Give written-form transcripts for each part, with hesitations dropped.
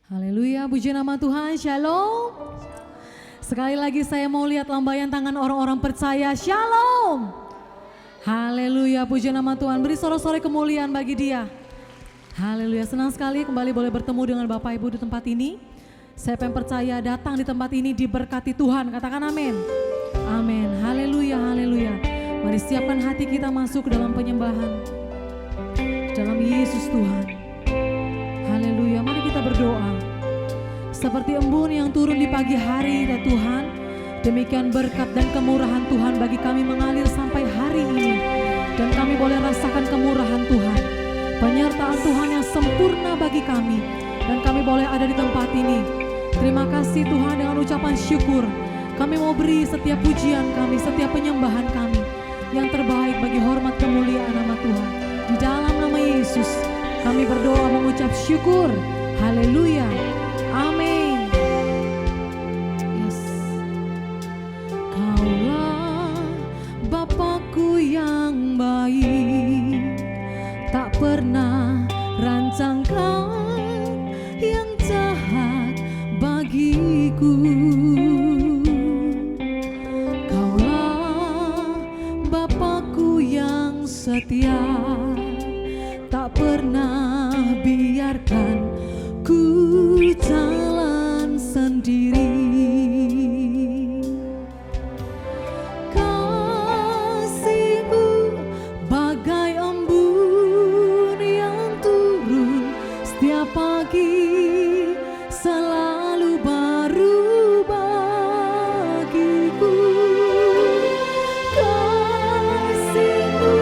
Haleluya, puji nama Tuhan, shalom. Sekali lagi saya mau lihat lambaian tangan orang-orang percaya, shalom. Haleluya, puji nama Tuhan, beri sorak-sorai kemuliaan bagi Dia. Haleluya, senang sekali kembali boleh bertemu dengan Bapak Ibu di tempat ini. Siapa yang percaya datang di tempat ini diberkati Tuhan, katakan amin. Amin, haleluya, haleluya. Mari siapkan hati kita masuk dalam penyembahan dalam Yesus Tuhan. Haleluya, mari kita berdoa. Seperti embun yang turun di pagi hari ya Tuhan, demikian berkat dan kemurahan Tuhan bagi kami mengalir sampai hari ini. Dan kami boleh rasakan kemurahan Tuhan, penyertaan Tuhan yang sempurna bagi kami. Dan kami boleh ada di tempat ini. Terima kasih Tuhan, dengan ucapan syukur kami mau beri setiap pujian kami, setiap penyembahan kami yang terbaik bagi hormat kemuliaan nama Tuhan. Di dalam nama Yesus kami berdoa mengucap syukur. Haleluya. Amin. Yes. Kaulah Bapakku yang baik, tak pernah rancangkan yang jahat bagiku. Kaulah Bapakku yang setia, tak pernah biarkan ku jalan sendiri. Kasih-Mu bagai embun yang turun setiap pagi, selalu baru bagiku. Kasih-Mu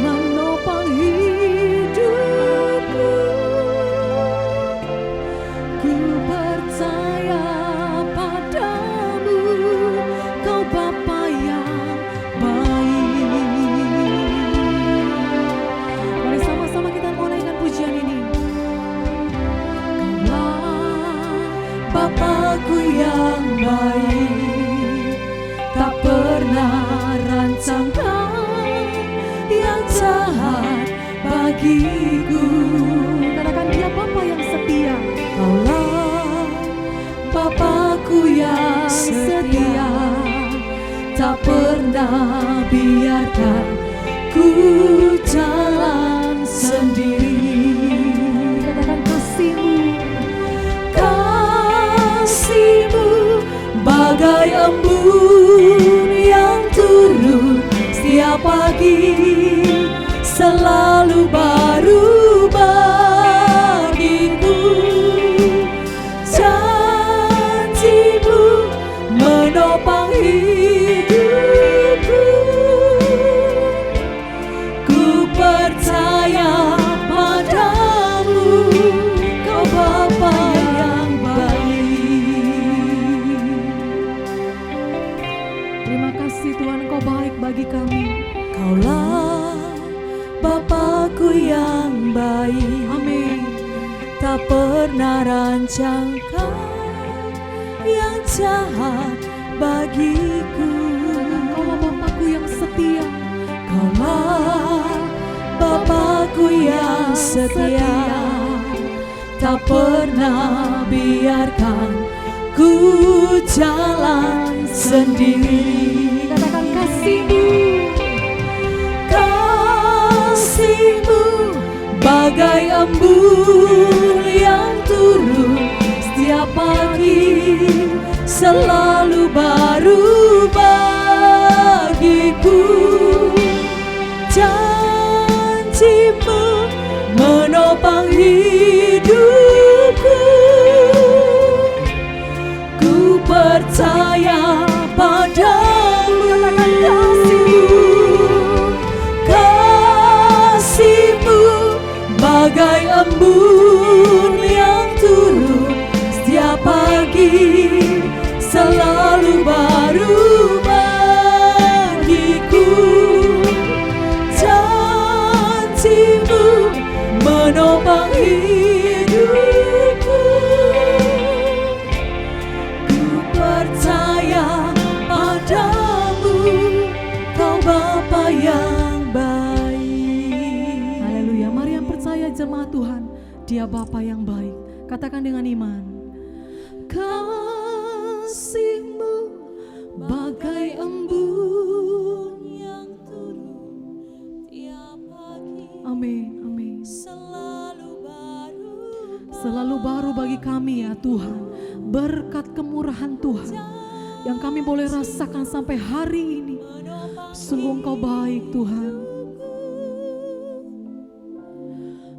menopang hidupku. Ku percaya padamu, Kau Bapa yang baik. Mari sama-sama kita menaikkan pujian ini. Kaulah Bapakku yang baik, tak pernah rancangkan yang jahat bagiku. Katakan Dia Bapa yang setia. Kaulah Bapakku yang setia, tak pernah biarkan ku jalan sendiri. Katakan kasih-Mu, kasih-Mu bagai embun yang turun setiap pagi, selalu baru bagiku. Janji-Mu menopang hidupku. Ku percaya padamu, Kau Bapa yang baik. Terima kasih Tuhan, Kau baik bagi kami. Kaulah Bapakku yang baik, amin, tak pernah rancangkan yang jahat bagiku. Kaulah Bapakku yang setia. Kaulah Bapakku yang setia, tak pernah biarkan ku jalan sendiri. Katakan kasih-Mu, kasih-Mu bagai embun yang turun setiap pagi, selalu baru bagiku. Janji-Mu menopang hidupku. Ku percaya padamu. Kasih-Mu bagai embun yang turun setiap pagi, selalu baru bagiku. Janji-Mu menopang hidupku. Ku percaya padamu, Kau Bapa yang baik. Haleluya, mari yang percaya jemaat Tuhan, Dia Bapa yang baik. Katakan dengan iman. Kasih-Mu bagai embun yang turun tiap pagi. Amin, amin. Selalu baru bagi kami ya Tuhan. Berkat kemurahan Tuhan yang kami boleh rasakan sampai hari ini. Sungguh Engkau baik Tuhan.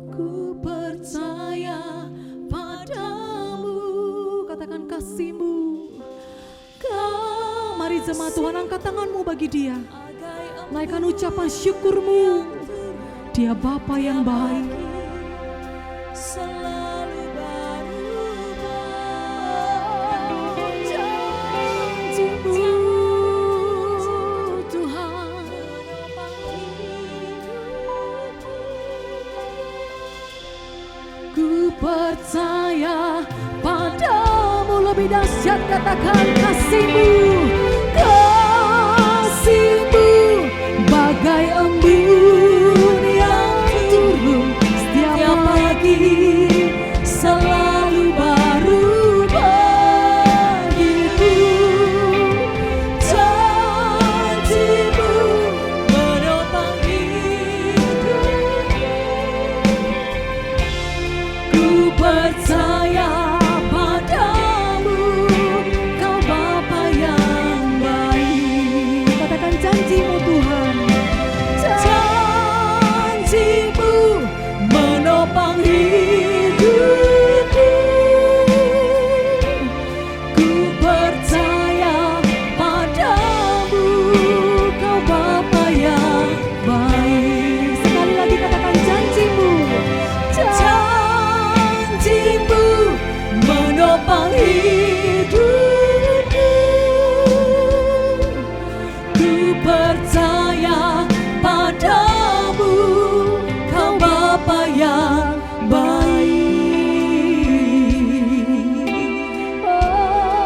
Ku percaya padamu, katakan kasih-Mu. Mari jemaat Tuhan, angkat tanganmu bagi Dia. Naikkan ucapan syukurmu. Dia Bapa yang baik. Selalu berubah janji-Mu Tuhan. Ku percaya padamu, lebih dahsyat katakan kasih-Mu. Kasih-Mu bagai embun yang turun setiap pagi, selalu baru bagiku. Janji-Mu menopang hidupku. Ku percaya padamu, Kau Bapa yang baik. Katakan janji-Mu Tuhan. Janji-Mu menopang hidupku. Ku percaya padamu, Kau Bapa yang baik. Sekali lagi katakan janji-Mu. Janji-Mu menopang hidupku. Ku percaya padamu, Kau Bapa yang baik.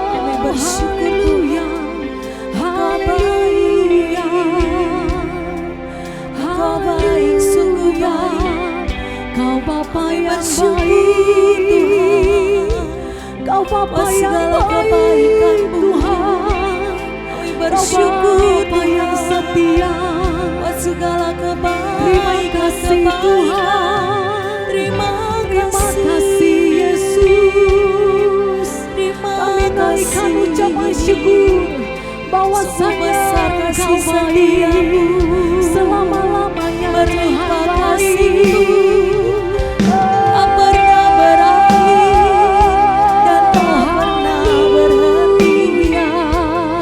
Kami bersyukur haleluya, Kau baik sungguh baik. Kau Bapa yang baik, Kau Bapa yang baik Tuhan. Kami bersyukur Bapa yang setia, segala kebaikan. Terima kasih Tuhan, terima kasih Yesus. Kami naikkan ucapan syukur bahwasanya Kau baik selama-lamanya Tuhan baik. Tak pernah berakhir dan tak pernah berhenti.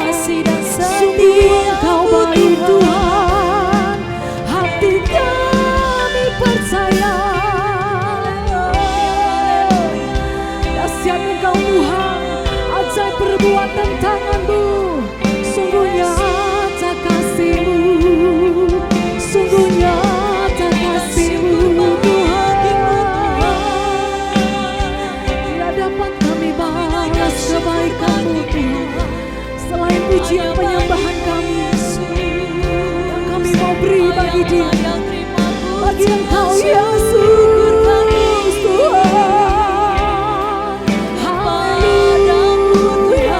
Kasih dan setia Kau baik Tuhan. Hati kami percaya dahsyat Engkau Tuhan, ajaib perbuatan tangan-Mu. Sungguh nyata kasih-Mu, sungguh nyata kasih-Mu Tuhan. Tidak dapat kami balas kebaikan-Mu Tuhan, selain pujian penyembahan kami yang kami mau beri bagi Dia, bagi Engkau Yesus Tuhan. Haleluya, haleluya.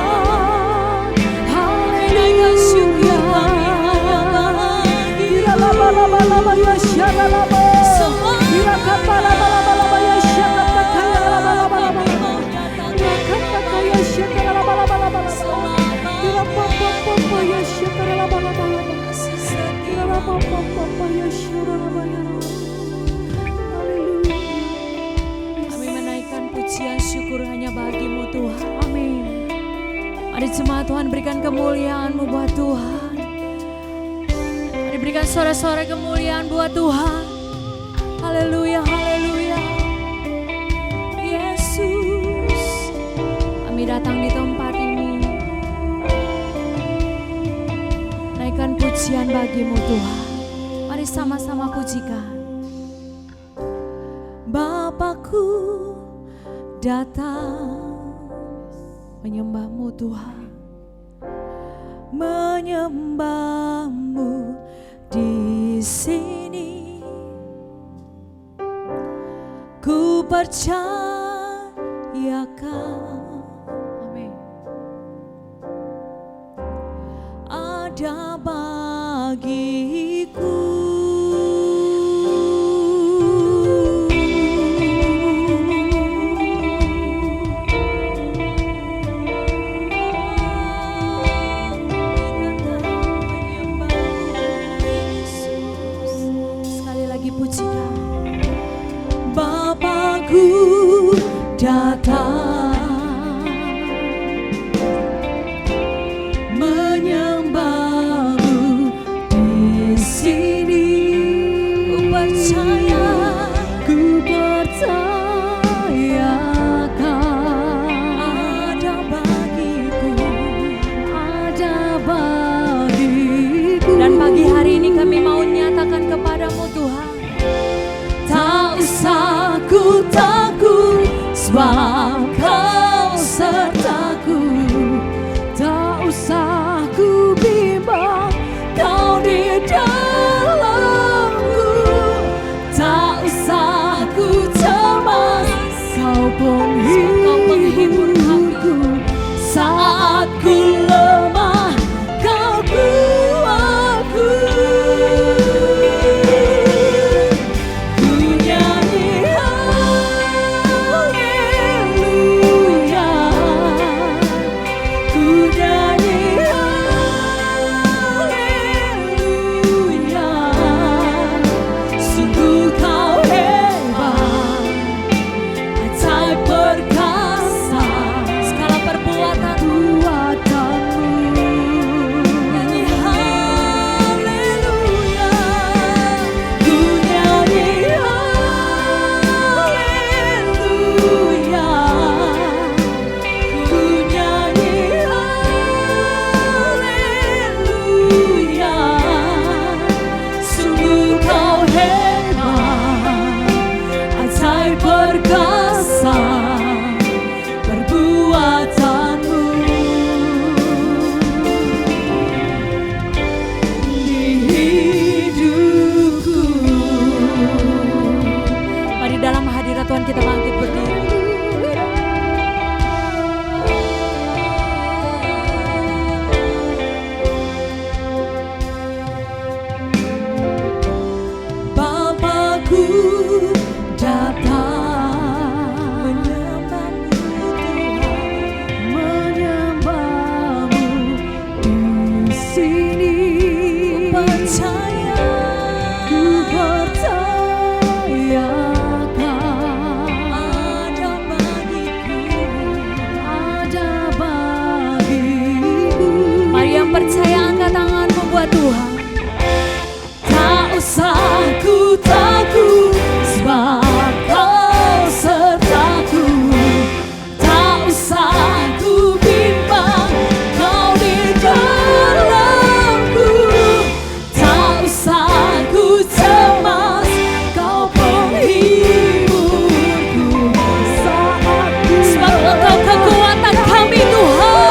Laba-laba-laba ya syaralaba, ya kapalaba-laba ya syakataka laba-laba, ya kataka ya syakalaba-laba, ya papa-papa ya syakalaba-laba, ya papa-papa ya syaralaba. Haleluya. Kami menaikkan pujian syukur hanya bagi-Mu Tuhan. Amin. Mari jemaat Tuhan, berikan kemuliaan-Mu buat Tuhan. Mari berikan suara-suara kemuliaan buat Tuhan. Haleluya, haleluya. Yesus, kami datang di tempat ini, naikkan pujian bagi-Mu Tuhan. Mari sama-sama pujikan. Bapakku datang menyembah-Mu Tuhan, menyembah-Mu di sini. Ku percaya muliakan. Amin. Ada bagiku pujikan. Bapakku datang menyembahmu di sini. Ku percayakan ada bagiku. Dan pagi hari ini kami mau nyatakan kepadamu Tuhan, tak usah ku takut, sebab Kau sertaku. Tak usah ku bimbang, Kau di dalamku. Tak usah ku cemas, Kau penghiburku. Saat ku lemah, Kau kuatku. Tuhan, kita bangkit berdiri. Bapakku datang menyembahmu Tuhan, menyembahmu di sini. Ku percaya percaya, angkat tanganmu buat Tuhan. Tak usah ku takut, sebab Kau sertaku. Tak usah ku bimbang, Kau di dalamku. Tak usah ku cemas, Kau penghiburku. Sebab Engkau kekuatan kami Tuhan.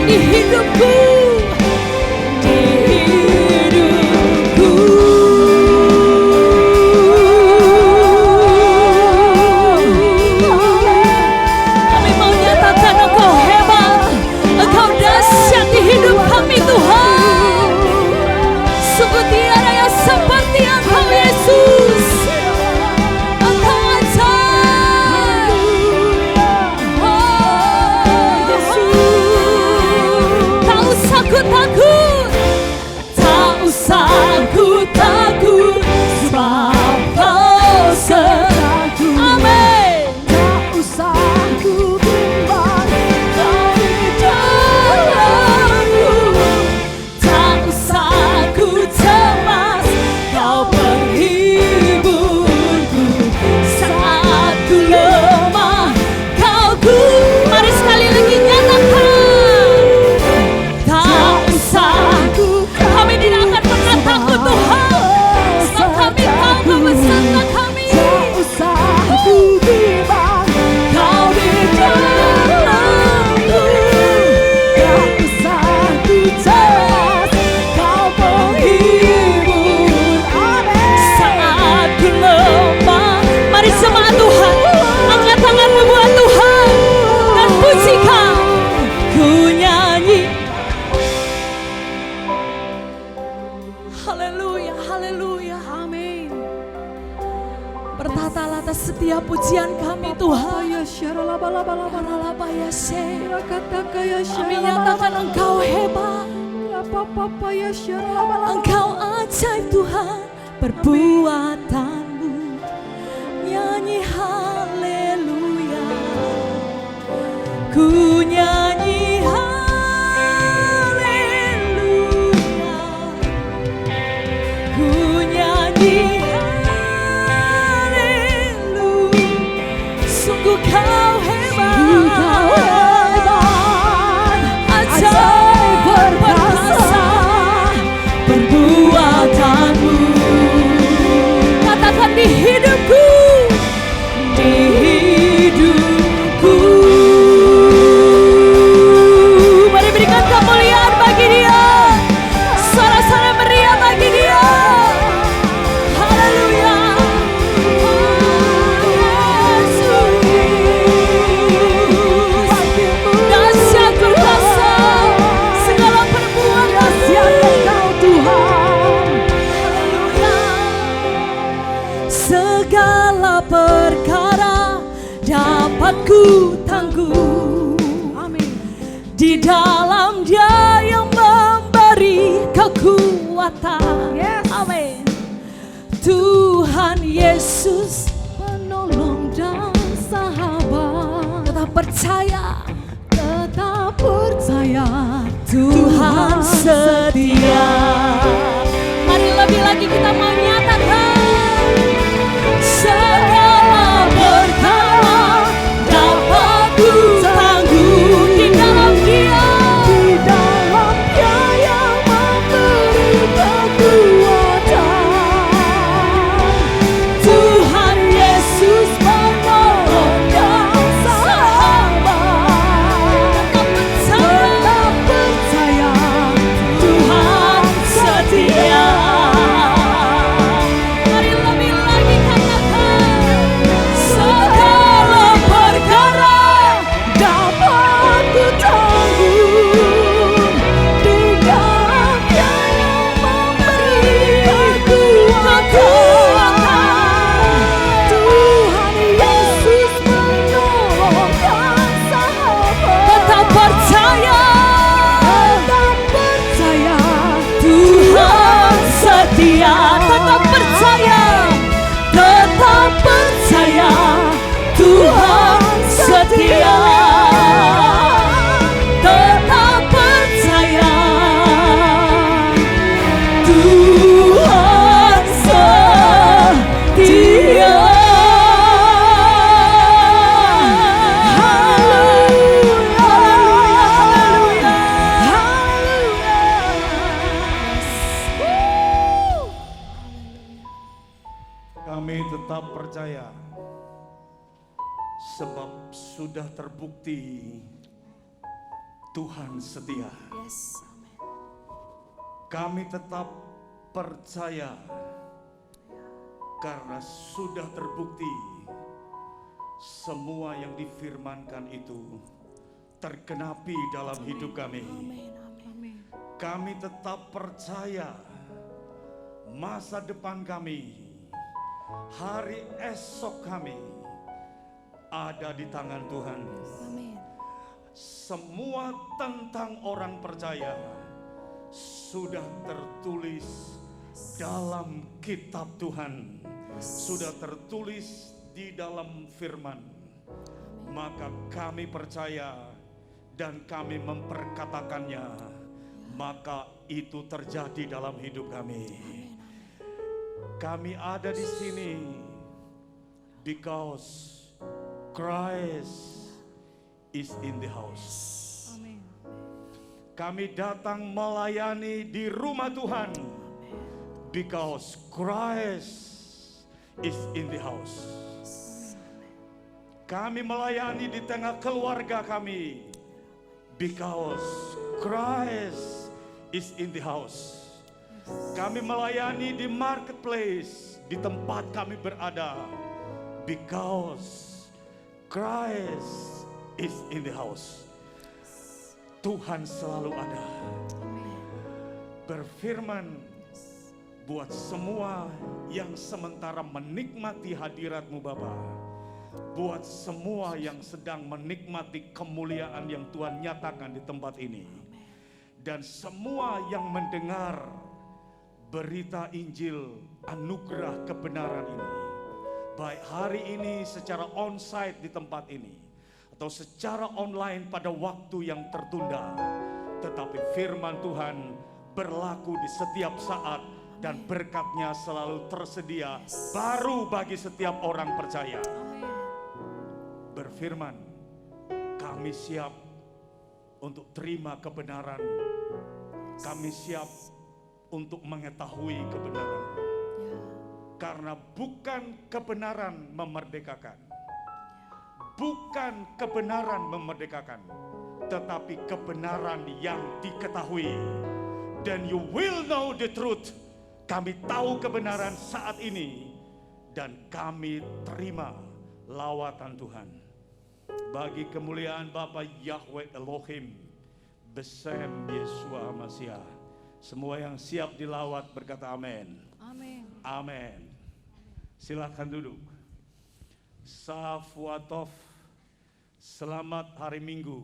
Di hidupku, di hidupku. Kami mau nyatakan Engkau hebat, Engkau dahsyat di hidup kami Tuhan. Sungguh tiada yang seperti Engkau Yesus. Engkau ajaib. Tak Kami nyatakan Engkau hebat, Engkau ajaib Tuhan, perbuatanmu nyanyi haleluya. Ku nyanyi haleluya, ku nyanyi haleluya. Sungguh kau hebat, ajaib perkasa perbuatanmu. Katakan di hidupku, di hidupku. Mari berikan kemuliaan bagi Dia, suara-suara meriah bagi Dia. Haleluya. Dahsyat perkasa segala perbuatan Engkau Tuhan. Haleluya. Segala perkara dapat ku tangguh. Amin. Di dalam Dia yang memberi kekuatan. Yes. Amin. Tuhan Yesus Penolong dan sahabat, tetap percaya, tetap percaya Tuhan setia. Mari lebih lagi kita mau nyatakan segala perkara dapat ku tangguh di dalam Dia. di dalam Dia yang memberi kekuatan. Tuhan Yesus menolong dan sahabat. Tetap percaya Tuhan setia. Mari lebih lagi katakan segala perkara dapat ku tangguh di dalam Dia yang memberi kekuatan. Tuhan Yesus menolong dan sahabat. tetap percaya, Tuhan setia. Tetap percaya, Tuhan setia. Tetap percaya, Tuhan setia. Haleluya, haleluya, Kami tetap percaya sebab sudah terbukti Tuhan setia. Yes, amen. Kami tetap percaya karena sudah terbukti semua yang difirmankan itu tergenapi dalam hidup kami. Amin, amin. Kami tetap percaya masa depan kami, hari esok kami ada di tangan Tuhan. Amin. Semua tentang orang percaya sudah tertulis dalam kitab Tuhan, sudah tertulis di dalam firman. Maka kami percaya dan kami memperkatakannya, maka itu terjadi dalam hidup kami. Kami ada di sini because Christ is in the house. Amin. Kami datang melayani di rumah Tuhan because Christ is in the house. Kami melayani di tengah keluarga kami because Christ is in the house. Kami melayani di marketplace, di tempat kami berada, because Christ is in the house. Tuhan selalu ada. Berfirman buat semua yang sementara menikmati hadirat-Mu Bapa. buat semua yang sedang menikmati kemuliaan yang Tuhan nyatakan di tempat ini. Dan semua yang mendengar berita Injil anugerah kebenaran ini, baik hari ini secara onsite di tempat ini atau secara online pada waktu yang tertunda, tetapi firman Tuhan berlaku di setiap saat dan berkatnya selalu tersedia baru bagi setiap orang percaya. Berfirman, kami siap untuk terima kebenaran, kami siap untuk mengetahui kebenaran. Karena bukan kebenaran memerdekakan, bukan kebenaran memerdekakan, tetapi kebenaran yang diketahui. Dan you will know the truth. Kami tahu kebenaran saat ini dan kami terima lawatan Tuhan. Bagi kemuliaan Bapa Yahweh Elohim Besem Yeshua Mashiach. Semua yang siap dilawat berkata amin. Amin. Amin. Silakan duduk. Safuatov. Selamat hari Minggu.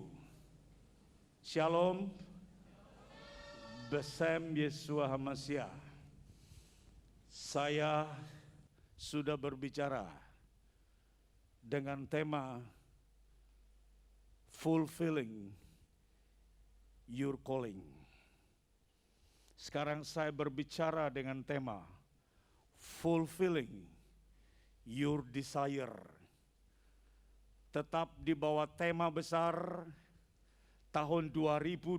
Shalom. Besem Yeshua Mashiach. Saya sudah berbicara dengan tema fulfilling your calling. Sekarang saya berbicara dengan tema fulfilling your desire. Tetap di bawah tema besar tahun 2022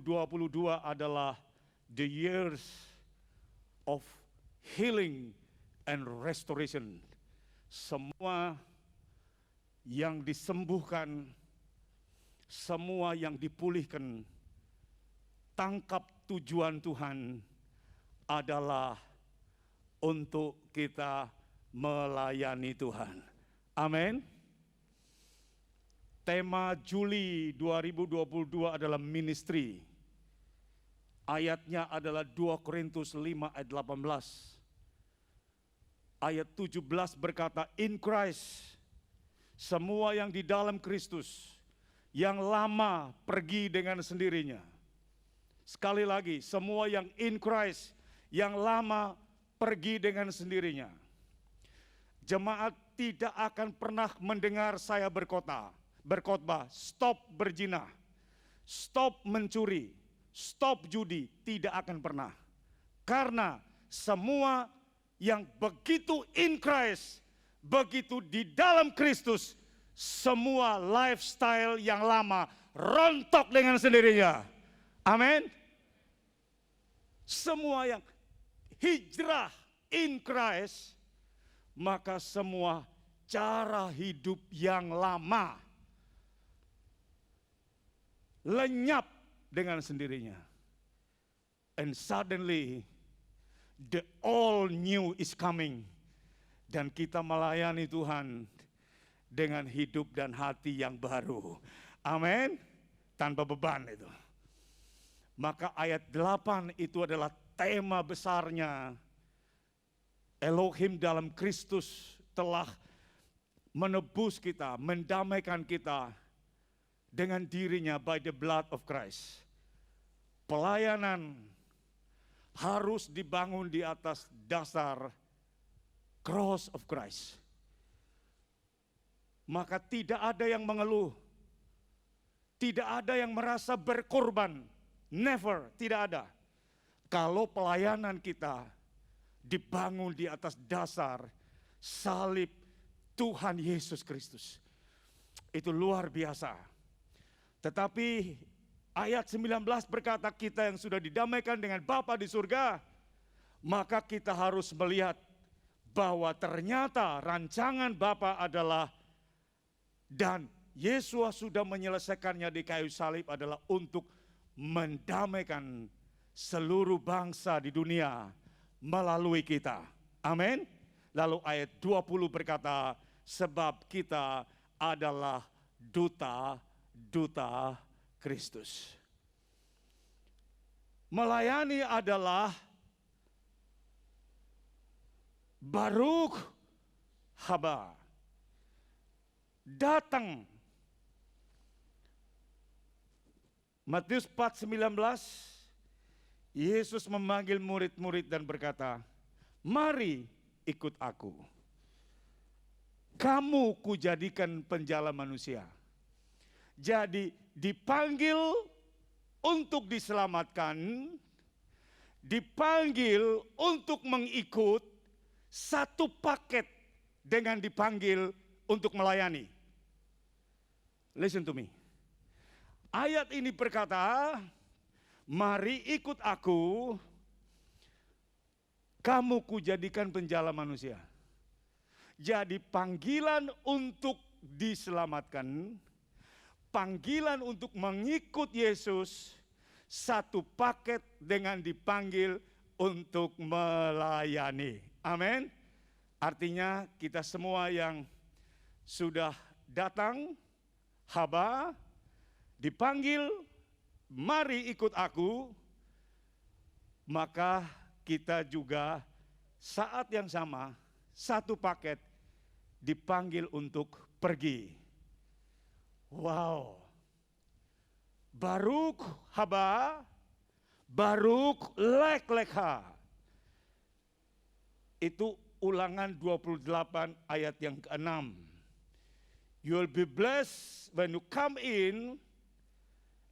adalah the years of healing and restoration. Semua yang disembuhkan, semua yang dipulihkan, tangkap tujuan Tuhan adalah untuk kita melayani Tuhan. Amin. Tema Juli 2022 adalah ministry. Ayatnya adalah 2 Korintus 5 ayat 18. Ayat 17 berkata, in Christ, semua yang di dalam Kristus, yang lama pergi dengan sendirinya. Sekali lagi, semua yang in Christ, yang lama pergi dengan sendirinya. Jemaat tidak akan pernah mendengar saya berkhotbah, stop berzina, stop mencuri, stop judi, tidak akan pernah. Karena semua yang begitu in Christ, begitu di dalam Kristus, semua lifestyle yang lama rontok dengan sendirinya. Amin. Semua yang hijrah in Christ, maka semua cara hidup yang lama lenyap dengan sendirinya. And suddenly the all new is coming. Dan kita melayani Tuhan dengan hidup dan hati yang baru. Amin. Tanpa beban itu. Maka ayat 8 itu adalah tema besarnya. Elohim dalam Kristus telah menebus kita, mendamaikan kita dengan dirinya by the blood of Christ. Pelayanan harus dibangun di atas dasar cross of Christ. Maka tidak ada yang mengeluh, tidak ada yang merasa berkorban, never, tidak ada. Kalau pelayanan kita dibangun di atas dasar salib Tuhan Yesus Kristus. Itu luar biasa. Tetapi ayat 19 berkata kita yang sudah didamaikan dengan Bapa di surga, maka kita harus melihat bahwa ternyata rancangan Bapa adalah, dan Yesus sudah menyelesaikannya di kayu salib adalah untuk mendamaikan seluruh bangsa di dunia melalui kita. Amin. Lalu ayat 20 berkata, sebab kita adalah duta-duta Kristus. Melayani adalah Baruch haba. datang. Matius 4:19, Yesus memanggil murid-murid dan berkata, mari ikut aku. Kamu kujadikan penjala manusia. Jadi dipanggil untuk diselamatkan, dipanggil untuk mengikut, satu paket dengan dipanggil untuk melayani. Listen to me. Ayat ini berkata, mari ikut aku, kamu kujadikan penjala manusia. Jadi panggilan untuk diselamatkan, panggilan untuk mengikut Yesus, satu paket dengan dipanggil untuk melayani. Amin. Artinya kita semua yang sudah datang, haba, dipanggil, mari ikut aku, maka kita juga saat yang sama, satu paket dipanggil untuk pergi. Wow. Baruk haba, baruk lek lekha. Itu Ulangan 28 ayat yang ke-6. You'll be blessed when you come in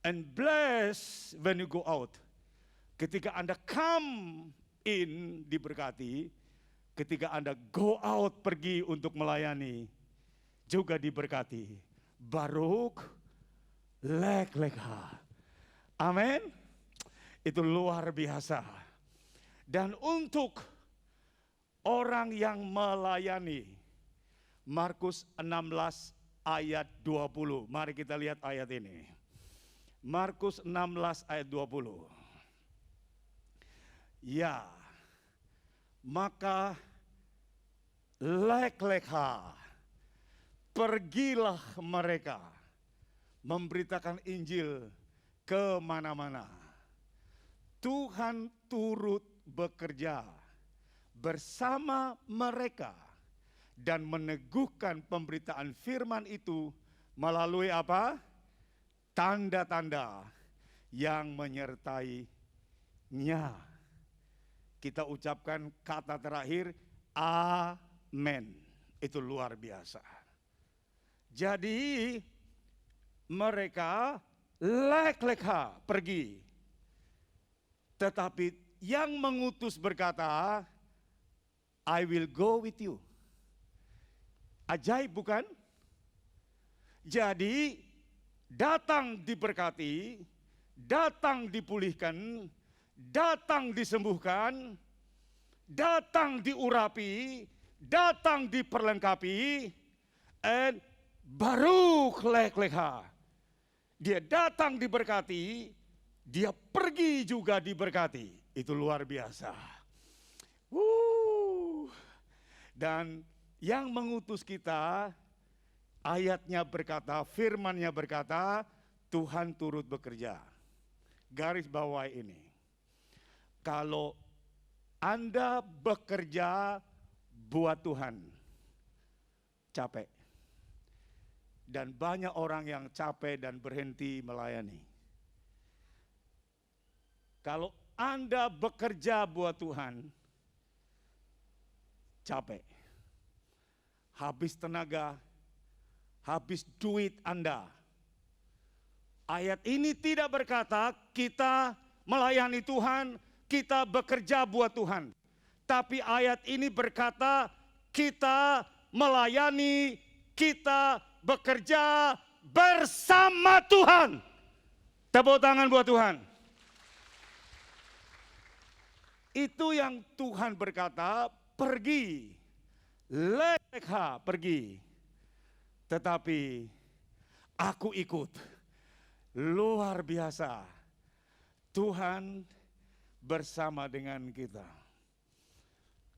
and blessed when you go out. Ketika Anda come in diberkati, ketika Anda go out pergi untuk melayani juga diberkati. Baruk lek lekha. Amin. Itu luar biasa. Dan untuk orang yang melayani, Markus 16 ayat 20. Mari kita lihat ayat ini. Markus 16 ayat 20. Ya, maka lek lekha, pergilah mereka memberitakan Injil kemana-mana. Tuhan turut bekerja bersama mereka dan meneguhkan pemberitaan firman itu melalui apa? Tanda-tanda yang menyertainya. Kita ucapkan kata terakhir, amin. Itu luar biasa. Jadi mereka lek-lekha pergi. Tetapi yang mengutus berkata, I will go with you. Ajaib bukan? Jadi datang diberkati, datang dipulihkan, datang disembuhkan, datang diurapi, datang diperlengkapi, and baruk lek-lekha. Dia datang diberkati, dia pergi juga diberkati. Itu luar biasa. Dan yang mengutus kita, ayatnya berkata, firmannya berkata, Tuhan turut bekerja. Garis bawah ini. Kalau Anda bekerja buat Tuhan, capek. Dan banyak orang yang capek dan berhenti melayani. Kalau Anda bekerja buat Tuhan, capek. Habis tenaga, habis duit Anda. Ayat ini tidak berkata kita melayani Tuhan, kita bekerja buat Tuhan. Tapi ayat ini berkata kita melayani, kita bekerja bersama Tuhan. Tepuk tangan buat Tuhan. Itu yang Tuhan berkata, pergi, lekha pergi. Tetapi aku ikut. Luar biasa. Tuhan bersama dengan kita.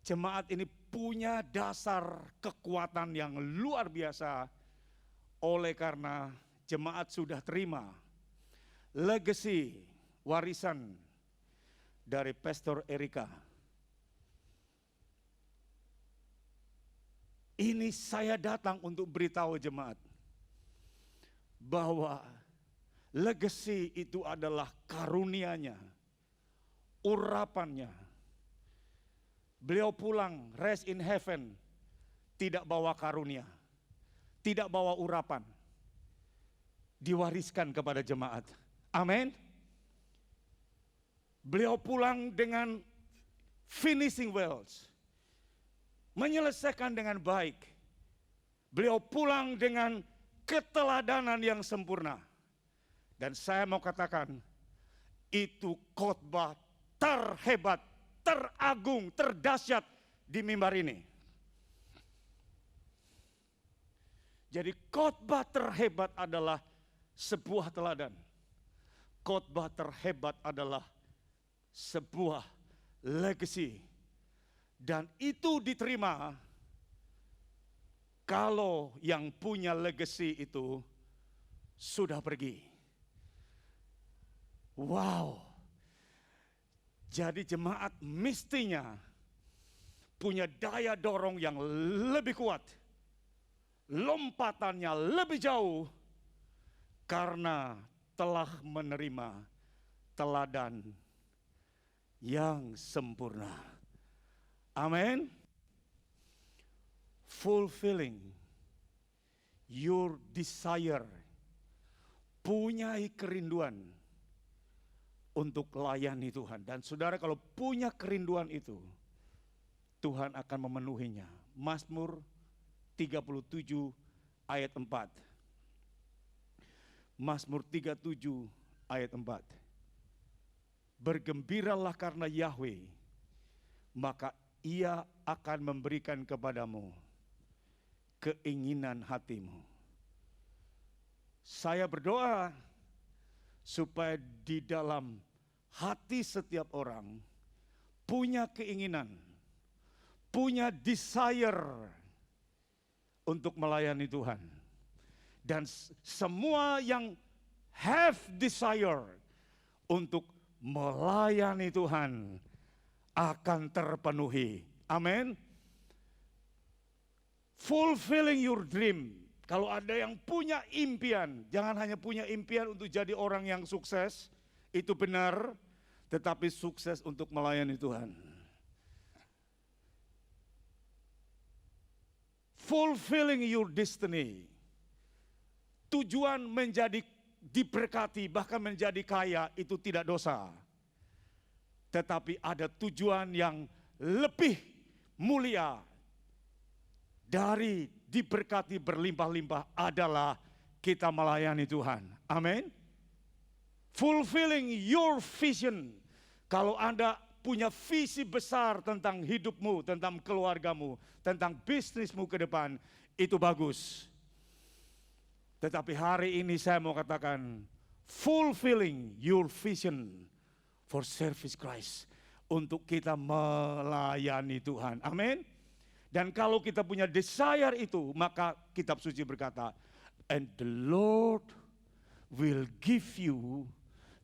Jemaat ini punya dasar kekuatan yang luar biasa. Oleh karena jemaat sudah terima legacy, warisan dari Pastor Erika. Ini saya datang untuk beritahu jemaat. bahwa legacy itu adalah karunia-Nya, urapannya. Beliau pulang, rest in heaven, tidak bawa karunia, tidak bawa urapan, diwariskan kepada jemaat. Amin. Beliau pulang dengan finishing well, menyelesaikan dengan baik. Beliau pulang dengan keteladanan yang sempurna. Dan saya mau katakan, itu khotbah terhebat, teragung, terdahsyat di mimbar ini. Jadi khotbah terhebat adalah sebuah teladan. Khotbah terhebat adalah sebuah legacy. Dan itu diterima kalau yang punya legacy itu sudah pergi. Wow. Jadi jemaat mestinya punya daya dorong yang lebih kuat. Lompatannya lebih jauh karena telah menerima teladan yang sempurna. Amin. Fulfilling your desire. Punyai kerinduan untuk layani Tuhan. Dan saudara kalau punya kerinduan itu, Tuhan akan memenuhinya. Mazmur 37 ayat 4. Mazmur 37 ayat 4. Bergembiralah karena Yahweh, maka Ia akan memberikan kepadamu keinginan hatimu. Saya berdoa supaya di dalam hati setiap orang punya keinginan, punya desire untuk melayani Tuhan. Dan semua yang have desire untuk melayani Tuhan akan terpenuhi. Amin. Fulfilling your dream. Kalau ada yang punya impian, jangan hanya punya impian untuk jadi orang yang sukses, itu benar, tetapi sukses untuk melayani Tuhan. Fulfilling your destiny. Tujuan menjadi diberkati, bahkan menjadi kaya, itu tidak dosa. Tetapi ada tujuan yang lebih mulia dari diberkati berlimpah-limpah adalah kita melayani Tuhan. Amin. Fulfilling your vision. Kalau Anda punya visi besar tentang hidupmu, tentang keluargamu, tentang bisnismu ke depan, itu bagus. Tetapi hari ini saya mau katakan, fulfilling your vision for service Christ. Untuk kita melayani Tuhan. Amin. Dan kalau kita punya desire itu, maka kitab suci berkata, and the Lord will give you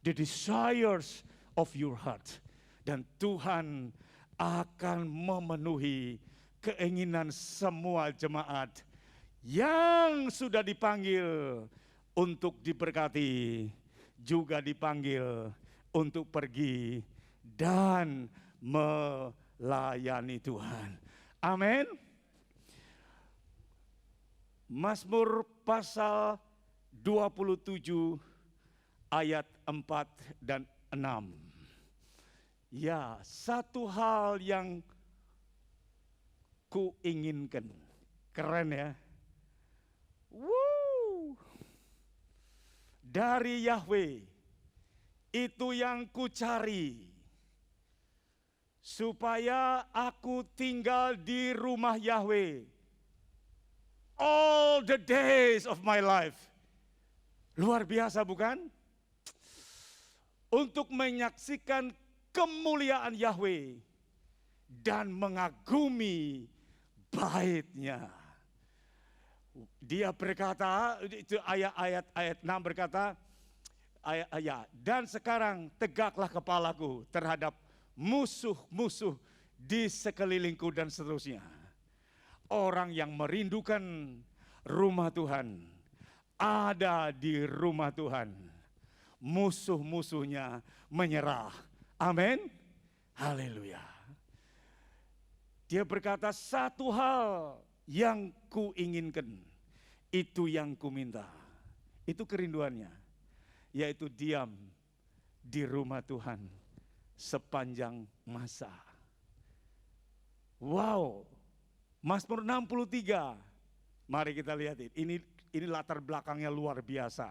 the desires of your heart. Dan Tuhan akan memenuhi keinginan semua jemaat yang sudah dipanggil untuk diberkati, juga dipanggil untuk pergi dan melayani Tuhan. Amin. Mazmur pasal 27 ayat 4 dan 6. Ya, satu hal yang kuinginkan. Keren ya. Woo. Dari Yahweh itu yang kucari, supaya aku tinggal di rumah Yahweh all the days of my life. Luar biasa bukan? Untuk menyaksikan kemuliaan Yahweh dan mengagumi bait-Nya. Dia berkata, itu ayat 6 berkata, dan sekarang tegaklah kepalaku terhadap musuh-musuh di sekelilingku dan seterusnya. Orang yang merindukan rumah Tuhan ada di rumah Tuhan, musuh-musuhnya menyerah. Amin. Haleluya. Dia berkata, satu hal yang kuinginkan, itu yang kuminta. Itu kerinduannya, yaitu diam di rumah Tuhan sepanjang masa. Wow, Mazmur 63. Mari kita lihat ini latar belakangnya luar biasa.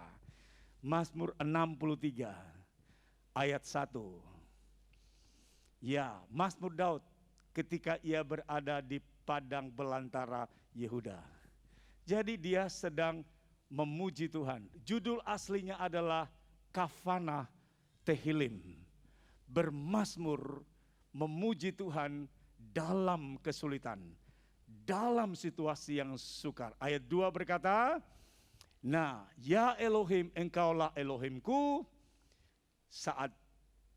Mazmur 63 ayat 1. Ya, Mazmur Daud ketika ia berada di padang belantara Yehuda. Jadi dia sedang memuji Tuhan. Judul aslinya adalah Kafana Tehilim. Bermazmur memuji Tuhan dalam kesulitan, dalam situasi yang sukar. Ayat 2 berkata, nah, ya Elohim, engkaulah Elohimku, saat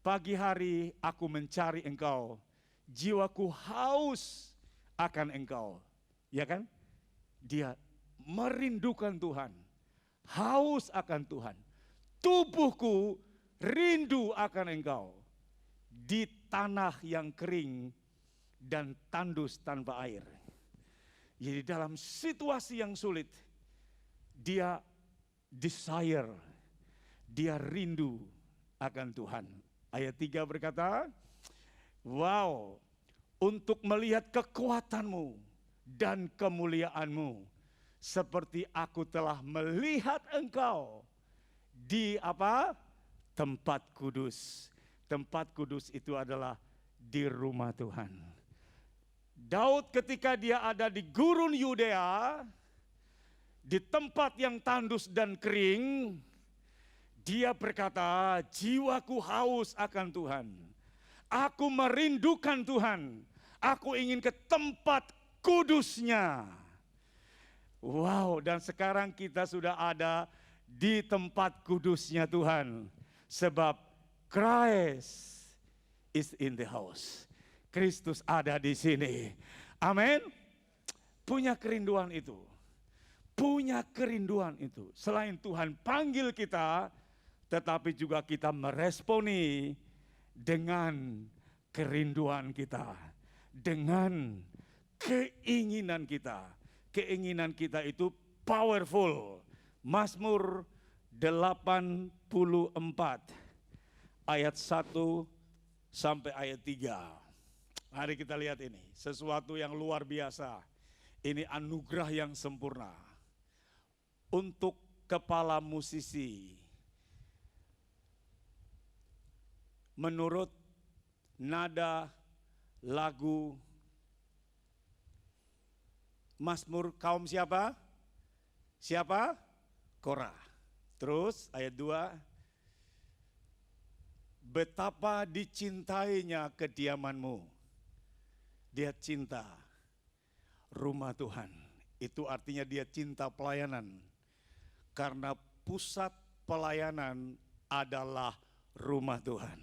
pagi hari aku mencari engkau, jiwaku haus akan engkau. Ya kan? Dia merindukan Tuhan, haus akan Tuhan. Tubuhku rindu akan engkau di tanah yang kering dan tandus tanpa air. Jadi dalam situasi yang sulit, dia desire, dia rindu akan Tuhan. Ayat 3 berkata, wow, untuk melihat kekuatanmu dan kemuliaanmu, seperti aku telah melihat engkau di apa? Tempat kudus. Tempat kudus itu adalah di rumah Tuhan. Daud ketika dia ada di gurun Yudea, di tempat yang tandus dan kering, dia berkata, jiwaku haus akan Tuhan. Aku merindukan Tuhan. Aku ingin ke tempat kudusnya. Wow, dan sekarang kita sudah ada di tempat kudusnya Tuhan. Sebab Christ is in the house. Kristus ada di sini. Amin. Punya kerinduan itu. Punya kerinduan itu. Selain Tuhan panggil kita, tetapi juga kita meresponi dengan kerinduan kita. Dengan keinginan kita. Keinginan kita itu powerful. Mazmur 84 ayat 1 sampai ayat 3. Mari kita lihat ini, sesuatu yang luar biasa. Ini anugerah yang sempurna. Untuk kepala musisi, menurut nada lagu Mazmur kaum siapa? Siapa? Korah. Terus ayat 2, betapa dicintainya kediamanmu. Dia cinta rumah Tuhan. Itu artinya dia cinta pelayanan. Karena pusat pelayanan adalah rumah Tuhan.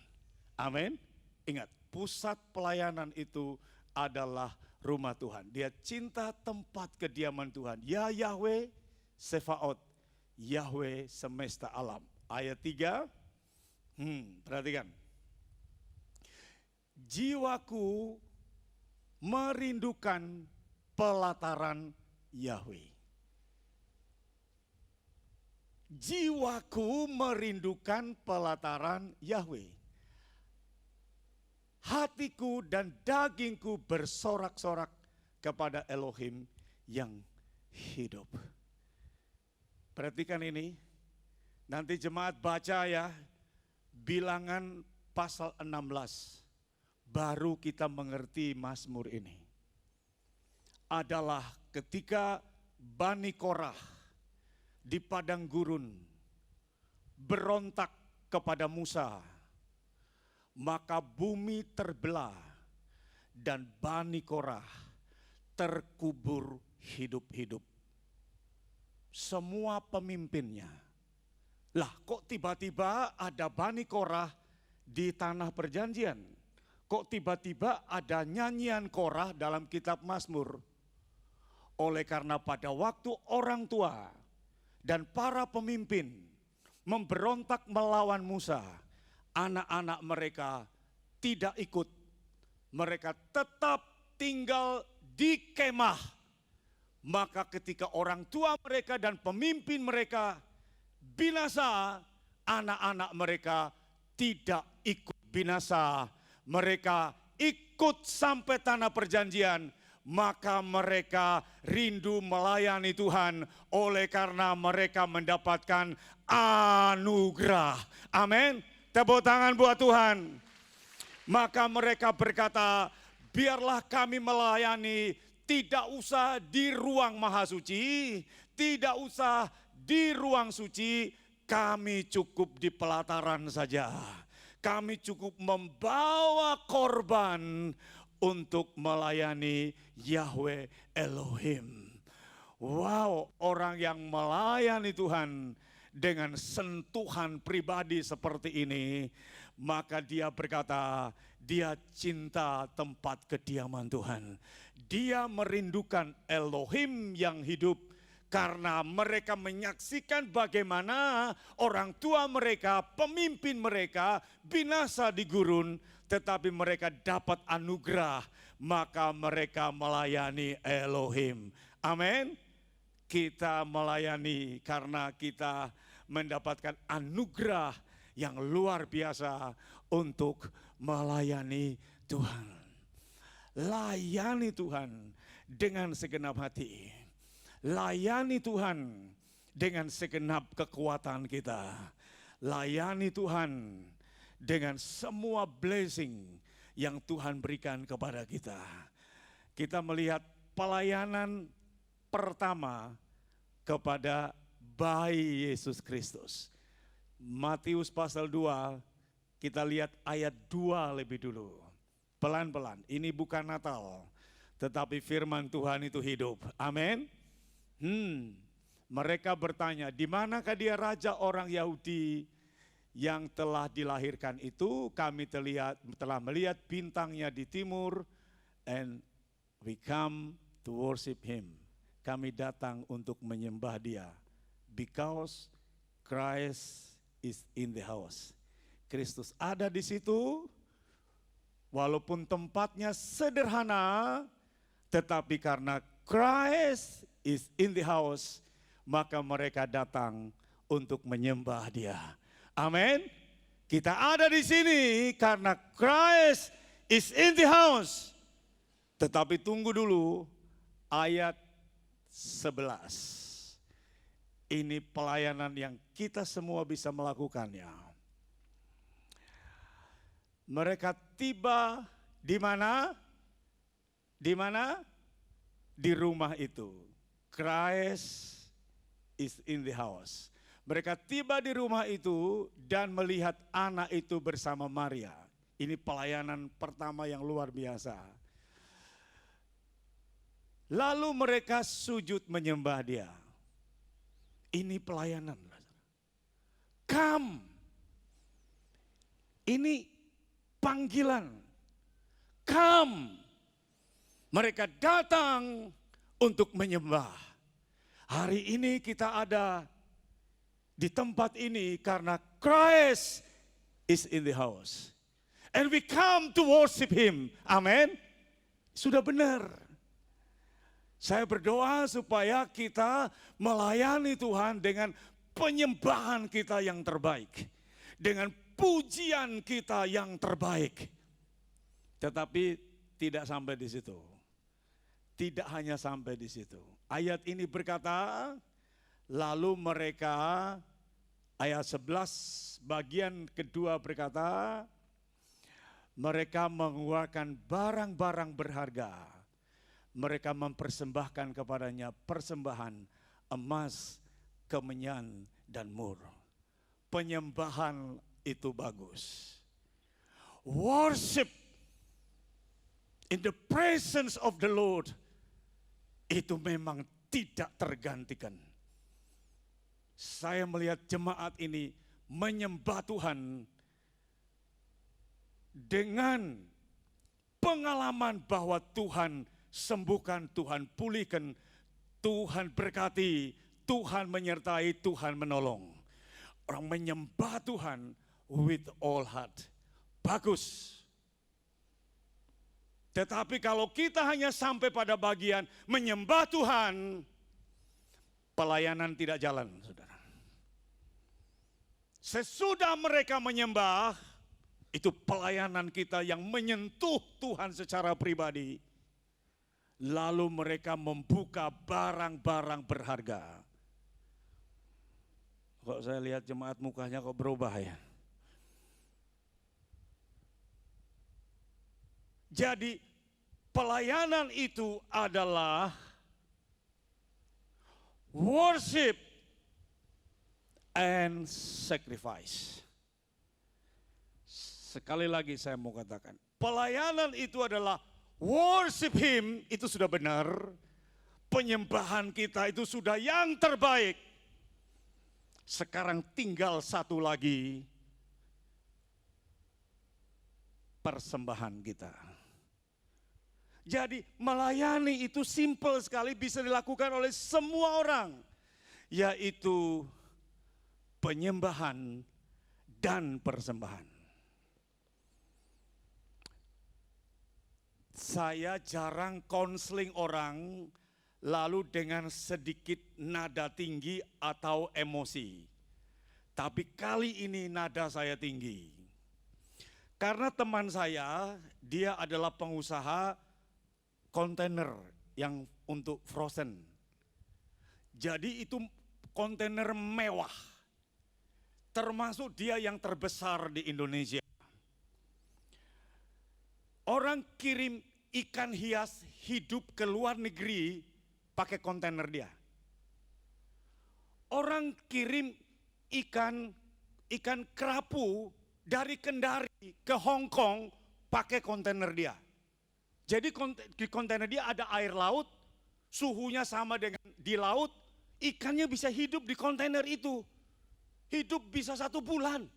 Amin. Ingat, pusat pelayanan itu adalah rumah Tuhan. Dia cinta tempat kediaman Tuhan. Ya Yahweh Sefaot, Yahweh semesta alam. Ayat 3, perhatikan. Jiwaku merindukan pelataran Yahweh. Jiwaku merindukan pelataran Yahweh. Hatiku dan dagingku bersorak-sorak kepada Elohim yang hidup. Perhatikan ini, nanti jemaat baca ya, Bilangan pasal 16. Baru kita mengerti Mazmur ini. Adalah ketika Bani Korah di padang gurun berontak kepada Musa, maka bumi terbelah dan Bani Korah terkubur hidup-hidup. Semua pemimpinnya. Lah kok tiba-tiba ada Bani Korah di tanah perjanjian? Kok tiba-tiba ada nyanyian Korah dalam kitab Mazmur? Oleh karena pada waktu orang tua dan para pemimpin memberontak melawan Musa, anak-anak mereka tidak ikut. Mereka tetap tinggal di kemah. Maka ketika orang tua mereka dan pemimpin mereka binasa, anak-anak mereka tidak ikut binasa. Mereka ikut sampai tanah perjanjian. Maka mereka rindu melayani Tuhan oleh karena mereka mendapatkan anugerah. Amin. Tepuk tangan buat Tuhan. Maka mereka berkata, biarlah kami melayani, tidak usah di ruang maha suci, tidak usah di ruang suci, kami cukup di pelataran saja. Kami cukup membawa korban untuk melayani Yahweh Elohim. Wow, orang yang melayani Tuhan dengan sentuhan pribadi seperti ini, maka dia berkata, dia cinta tempat kediaman Tuhan. Dia merindukan Elohim yang hidup karena mereka menyaksikan bagaimana orang tua mereka, pemimpin mereka binasa di gurun, tetapi mereka dapat anugerah, maka mereka melayani Elohim. Amin. Kita melayani karena kita mendapatkan anugerah yang luar biasa untuk melayani Tuhan. Layani Tuhan dengan segenap hati. Layani Tuhan dengan segenap kekuatan kita. Layani Tuhan dengan semua blessing yang Tuhan berikan kepada kita. Kita melihat pelayanan pertama kepada bayi Yesus Kristus. Matius pasal 2, kita lihat ayat 2 lebih dulu. Pelan-pelan, ini bukan Natal, tetapi firman Tuhan itu hidup. Amin. Mereka bertanya, di manakah dia raja orang Yahudi yang telah dilahirkan itu? Kami telah melihat bintangnya di timur, and we come to worship him. Kami datang untuk menyembah dia, because Christ is in the house. Kristus ada di situ, walaupun tempatnya sederhana, tetapi karena Christ is in the house, maka mereka datang untuk menyembah dia. Amin. Kita ada di sini karena Christ is in the house. Tetapi tunggu dulu ayat 11. Ini pelayanan yang kita semua bisa melakukannya. Mereka tiba di mana? Di mana? Di rumah itu. Christ is in the house. Mereka tiba di rumah itu dan melihat anak itu bersama Maria. Ini pelayanan pertama yang luar biasa. Lalu mereka sujud menyembah dia. Ini pelayanan. Come. Ini panggilan. Come. Mereka datang untuk menyembah. Hari ini kita ada di tempat ini karena Christ is in the house. And we come to worship him. Amin. Sudah benar. Saya berdoa supaya kita melayani Tuhan dengan penyembahan kita yang terbaik. Dengan pujian kita yang terbaik. Tetapi tidak sampai di situ. Tidak hanya sampai di situ. Ayat ini berkata, lalu mereka, ayat 11 bagian kedua berkata, mereka mengeluarkan barang-barang berharga. Mereka mempersembahkan kepadanya persembahan emas, kemenyan, dan mur. Penyembahan itu bagus. Worship in the presence of the Lord itu memang tidak tergantikan. Saya melihat jemaat ini menyembah Tuhan dengan pengalaman bahwa Tuhan sembuhkan, Tuhan pulihkan, Tuhan berkati, Tuhan menyertai, Tuhan menolong. Orang menyembah Tuhan with all heart. Bagus. Tetapi kalau kita hanya sampai pada bagian menyembah Tuhan, pelayanan tidak jalan, saudara. Sesudah mereka menyembah, itu pelayanan kita yang menyentuh Tuhan secara pribadi. Lalu mereka membuka barang-barang berharga. Kok saya lihat jemaat mukanya kok berubah ya? Jadi pelayanan itu adalah worship and sacrifice. Sekali lagi saya mau katakan, pelayanan itu adalah worship Him, itu sudah benar. Penyembahan kita itu sudah yang terbaik. Sekarang tinggal satu lagi, persembahan kita. Jadi melayani itu simple sekali, bisa dilakukan oleh semua orang. Yaitu penyembahan dan persembahan. Saya jarang konseling orang lalu dengan sedikit nada tinggi atau emosi. Tapi kali ini nada saya tinggi. Karena teman saya, dia adalah pengusaha kontainer yang untuk frozen. Jadi itu kontainer mewah. Termasuk dia yang terbesar di Indonesia. Orang kirim ikan hias hidup ke luar negeri pakai kontainer dia. Orang kirim ikan kerapu dari Kendari ke Hong Kong pakai kontainer dia. Jadi di kontainer dia ada air laut, suhunya sama dengan di laut, ikannya bisa hidup di kontainer itu. Hidup bisa 1 bulan.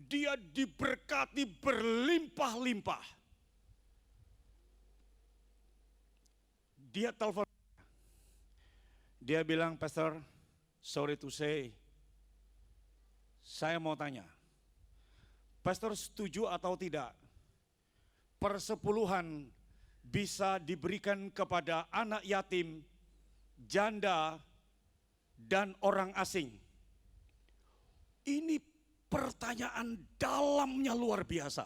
Dia diberkati berlimpah-limpah. Dia telepon. Dia bilang, Pastor, sorry to say, saya mau tanya. Pastor setuju atau tidak? Persepuluhan bisa diberikan kepada anak yatim, janda, dan orang asing. Ini pertanyaan dalamnya luar biasa.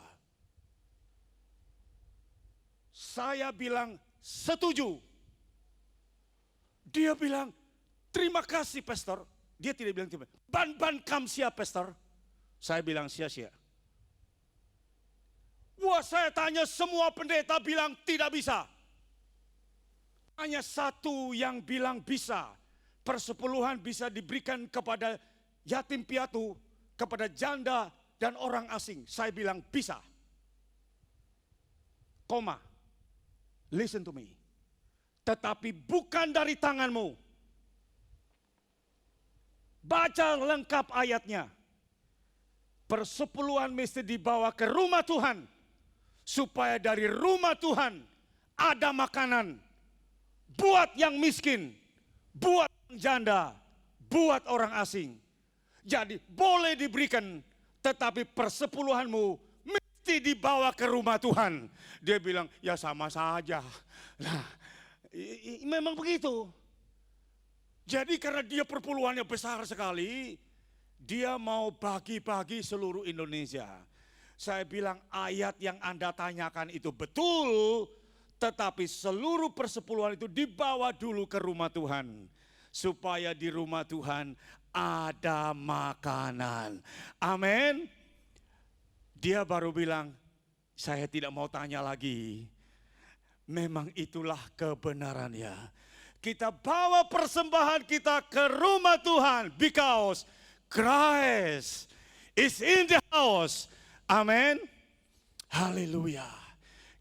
Saya bilang setuju. Dia bilang terima kasih Pastor. Dia tidak bilang terima kasih. Ban kamsia Pastor. Saya bilang sia-sia. Wah, saya tanya semua pendeta bilang tidak bisa. Hanya satu yang bilang bisa. Persepuluhan bisa diberikan kepada yatim piatu, kepada janda dan orang asing. Saya bilang bisa. Koma. Listen to me. Tetapi bukan dari tanganmu. Baca lengkap ayatnya. Persepuluhan mesti dibawa ke rumah Tuhan. Supaya dari rumah Tuhan ada makanan. Buat yang miskin. Buat janda. Buat orang asing. Jadi boleh diberikan. Tetapi persepuluhanmu mesti dibawa ke rumah Tuhan. Dia bilang ya sama saja. Nah, memang begitu. Jadi karena dia perpuluhannya besar sekali. Dia mau bagi-bagi seluruh Indonesia. Saya bilang ayat yang Anda tanyakan itu betul, tetapi seluruh persepuluhan itu dibawa dulu ke rumah Tuhan. Supaya di rumah Tuhan ada makanan. Amin. Dia baru bilang, saya tidak mau tanya lagi. Memang itulah kebenarannya. Kita bawa persembahan kita ke rumah Tuhan. Because Christ is in the house. Amin. Haleluya.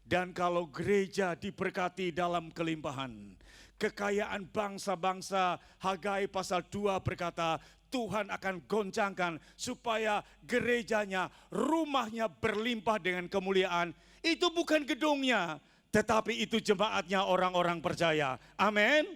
Dan kalau gereja diberkati dalam kelimpahan, kekayaan bangsa-bangsa, Hagai pasal 2 berkata, Tuhan akan goncangkan supaya gerejanya, rumahnya berlimpah dengan kemuliaan. Itu bukan gedungnya, tetapi itu jemaatnya orang-orang percaya. Amin.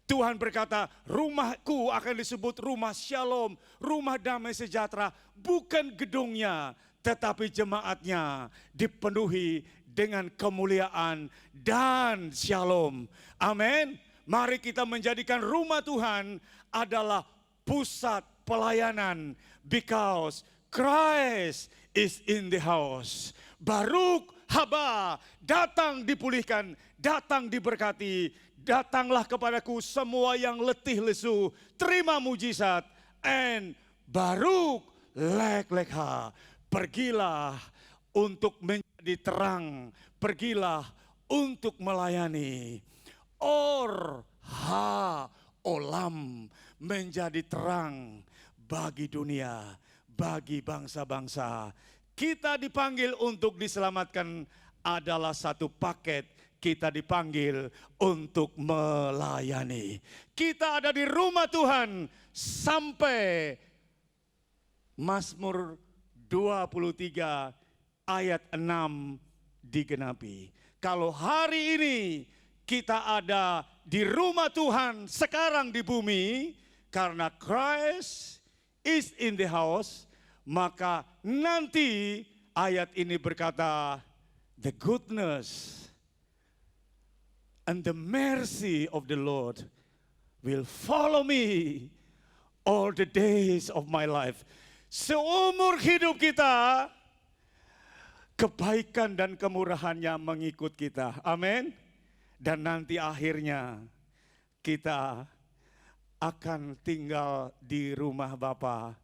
Tuhan berkata, rumahku akan disebut rumah shalom, rumah damai sejahtera, bukan gedungnya, tetapi jemaatnya dipenuhi dengan kemuliaan dan shalom. Amin. Mari kita menjadikan rumah Tuhan adalah pusat pelayanan, because Christ is in the house. Baruch haba, datang dipulihkan, datang diberkati. Datanglah kepadaku semua yang letih lesu, terima mujizat, and baruch lek-lekha. Pergilah untuk menjadi terang, pergilah untuk melayani. Or ha olam, menjadi terang bagi dunia, bagi bangsa-bangsa. Kita dipanggil untuk diselamatkan adalah satu paket. Kita dipanggil untuk melayani. Kita ada di rumah Tuhan sampai Mazmur 23 ayat 6 digenapi. Kalau hari ini kita ada di rumah Tuhan sekarang di bumi, karena Christ is in the house, maka nanti ayat ini berkata, the goodness and the mercy of the Lord will follow me all the days of my life. Seumur hidup kita, kebaikan dan kemurahannya mengikut kita. Amin. Dan nanti akhirnya kita akan tinggal di rumah Bapa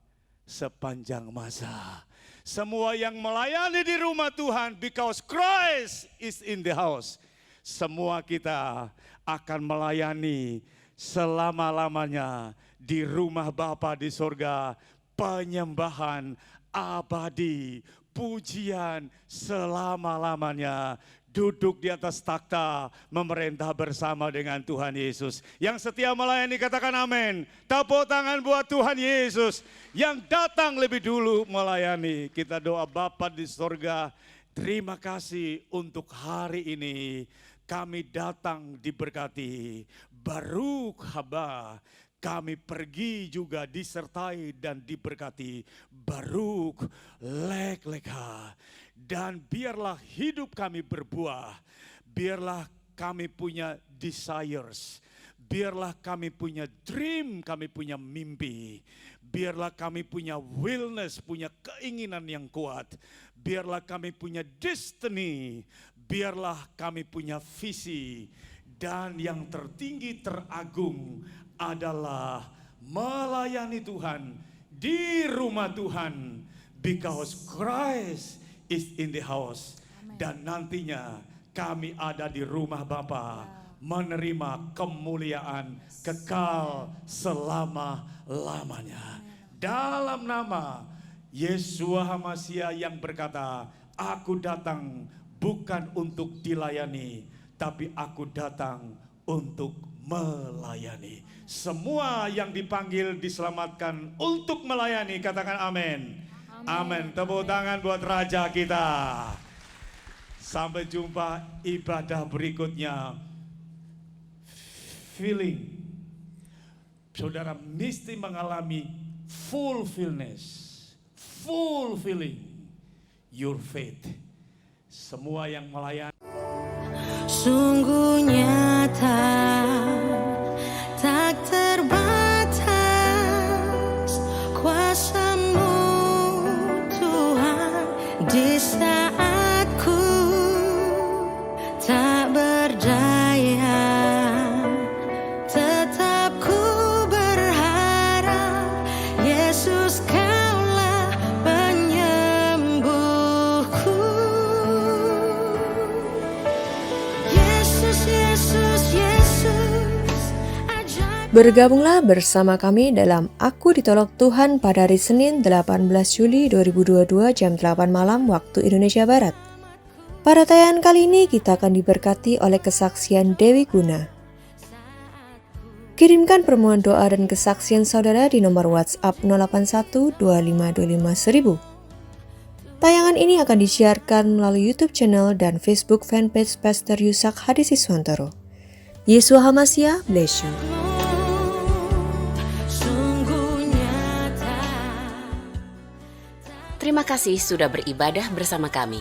sepanjang masa. Semua yang melayani di rumah Tuhan, because Christ is in the house, semua kita akan melayani selama-lamanya di rumah Bapa di sorga. Penyembahan abadi, pujian selama-lamanya. Duduk di atas takhta, memerintah bersama dengan Tuhan Yesus. Yang setia melayani katakan amin. Tepuk tangan buat Tuhan Yesus yang datang lebih dulu melayani. Kita doa Bapa di sorga, terima kasih untuk hari ini. Kami datang diberkati. Baruch haba. Kami pergi juga disertai dan diberkati. Baruch lek-lekha. Dan biarlah hidup kami berbuah. Biarlah kami punya desires. Biarlah kami punya dream, kami punya mimpi. Biarlah kami punya willness, punya keinginan yang kuat. Biarlah kami punya destiny. Biarlah kami punya visi. Dan yang tertinggi teragung adalah melayani Tuhan di rumah Tuhan, because Christ is in the house. Amen. Dan nantinya kami ada di rumah Bapa, menerima kemuliaan kekal selama-lamanya. Dalam nama Yeshua HaMashiach yang berkata, aku datang bukan untuk dilayani, tapi aku datang untuk melayani. Semua yang dipanggil diselamatkan untuk melayani, katakan amin. Amin. Tepuk tangan buat Raja kita. Sampai jumpa ibadah berikutnya. Feeling. Saudara mesti mengalami fulfilling your faith. Semua yang melayani. Sungguh nyata, tak terbatas kuasa-Mu Tuhan di saat ku tak berdaya. Tetap ku berharap, Yesus Kaulah penyembuhku. Bergabunglah bersama kami dalam Aku Ditolak Tuhan pada hari Senin 18 Juli 2022 jam 8 malam waktu Indonesia Barat. Pada tayangan kali ini kita akan diberkati oleh kesaksian Dewi Guna. Kirimkan permohonan doa dan kesaksian saudara di nomor WhatsApp 081-2525-1000. Tayangan ini akan disiarkan melalui YouTube channel dan Facebook fanpage Pastor Yusak Hadisiswantoro. Yeshua HaMashiach bless you. Terima kasih sudah beribadah bersama kami.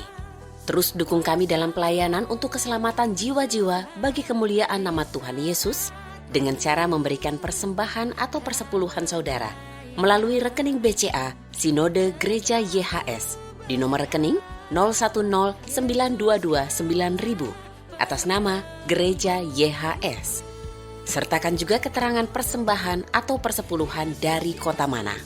Terus dukung kami dalam pelayanan untuk keselamatan jiwa-jiwa bagi kemuliaan nama Tuhan Yesus dengan cara memberikan persembahan atau persepuluhan saudara melalui rekening BCA Sinode Gereja YHS di nomor rekening 0109229.000 atas nama Gereja YHS. Sertakan juga keterangan persembahan atau persepuluhan dari kota mana.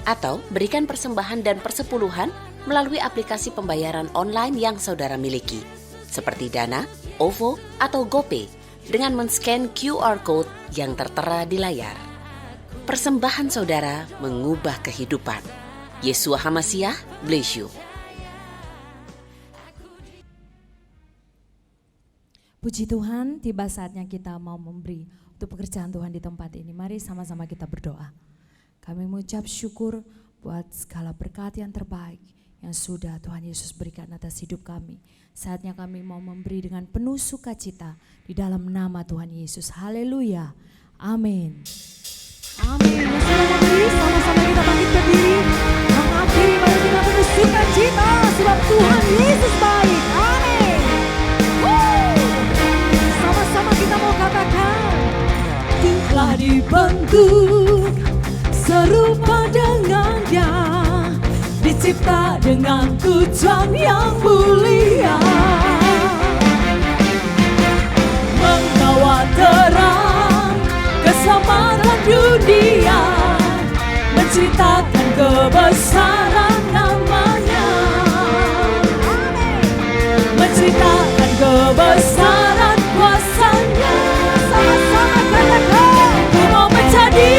Atau berikan persembahan dan persepuluhan melalui aplikasi pembayaran online yang saudara miliki, seperti Dana, OVO, atau GoPay dengan men-scan QR Code yang tertera di layar. Persembahan saudara mengubah kehidupan. Yesua HaMasiah, bless you. Puji Tuhan, tiba saatnya kita mau memberi untuk pekerjaan Tuhan di tempat ini. Mari sama-sama kita berdoa. Kami mengucap syukur buat segala berkat yang terbaik yang sudah Tuhan Yesus berikan atas hidup kami. Saatnya kami mau memberi dengan penuh sukacita di dalam nama Tuhan Yesus. Haleluya. Amin. Amin. Yang sudah memberi, sama-sama kita bangkit berdiri. Mengakhiri mari kita penuh sukacita sebab Tuhan Yesus baik. Amin. Sama-sama kita mau katakan, Telah dibentuk serupa dengan Dia, dicipta dengan tujuan yang mulia, membawa terang keselamatan dunia, menceritakan kebesaran namanya, menceritakan kebesaran kuasanya. Sama-sama katakan, ku mau menjadi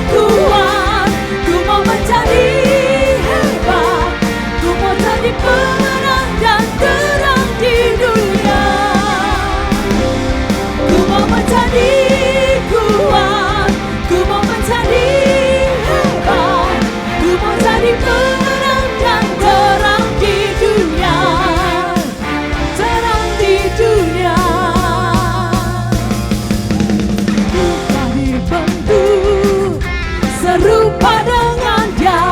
kuat, ku mau menjadi hebat, ku mau jadi pemenang dan terang di dunia. Ku mau menjadi kuat, ku mau menjadi hebat, ku mau jadi pemenang dan terang di dunia. Terang di dunia. Telah dibentuk serupa dengan Dia,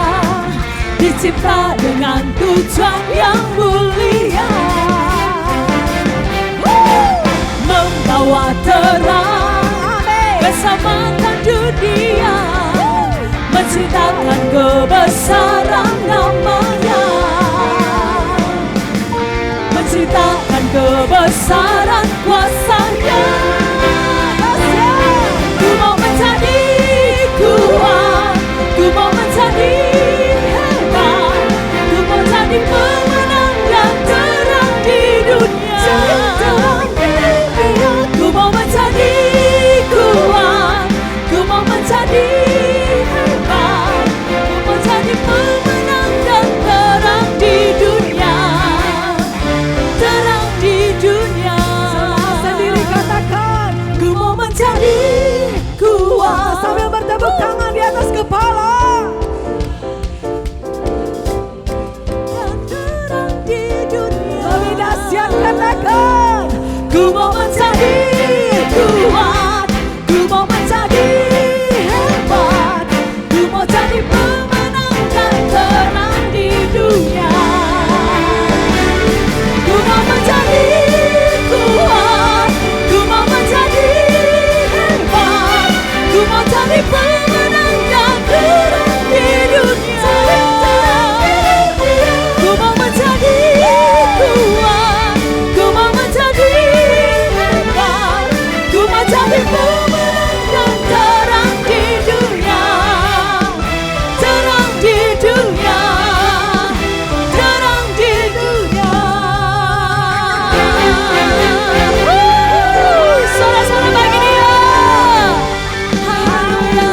dicipta dengan tujuan yang mulia, membawa terang keselamatan dunia, menceritakan kebesaran namanya, menceritakan kebesaran kuasanya. Ku mau menjadi kuat, ku mau menjadi hebat, ku mau jadi pemenang dan terang di dunia. Ku mau menjadi kuat, ku mau menjadi hebat, ku mau jadi pemenang dan terang di dunia. Terang di dunia. sendiri katakan, Ku mau menjadi kuat. sambil bertepuk tangan di atas kepala. Dan terang di dunia. Lebih dahsyat katakan, Ku mau menjadi kuat, ku mau menjadi hebat, ku mau jadi pemenang dan terang di dunia. Ku mau menjadi kuat, ku mau menjadi hebat, ku mau jadi pemenang dan terang di dunia. Ku mau menjadi kuat, ku mau menjadi hebat, ku mau jadi pemenang dan terang di dunia. Terang di dunia, terang di dunia. Sorak-sorak bagi Dia. Haleluya.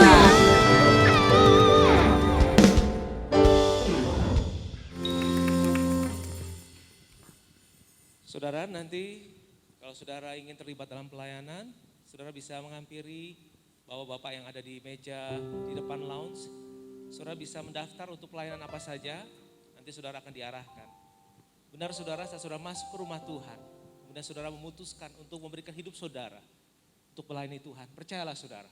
Saudara, nanti kalau saudara ingin terlibat dalam pelayanan, saudara bisa menghampiri bapak-bapak yang ada di meja di depan lounge. Saudara bisa mendaftar untuk pelayanan apa saja, nanti saudara akan diarahkan. Benar saudara, saat saudara masuk ke rumah Tuhan, kemudian saudara memutuskan untuk memberikan hidup saudara untuk melayani Tuhan. Percayalah saudara,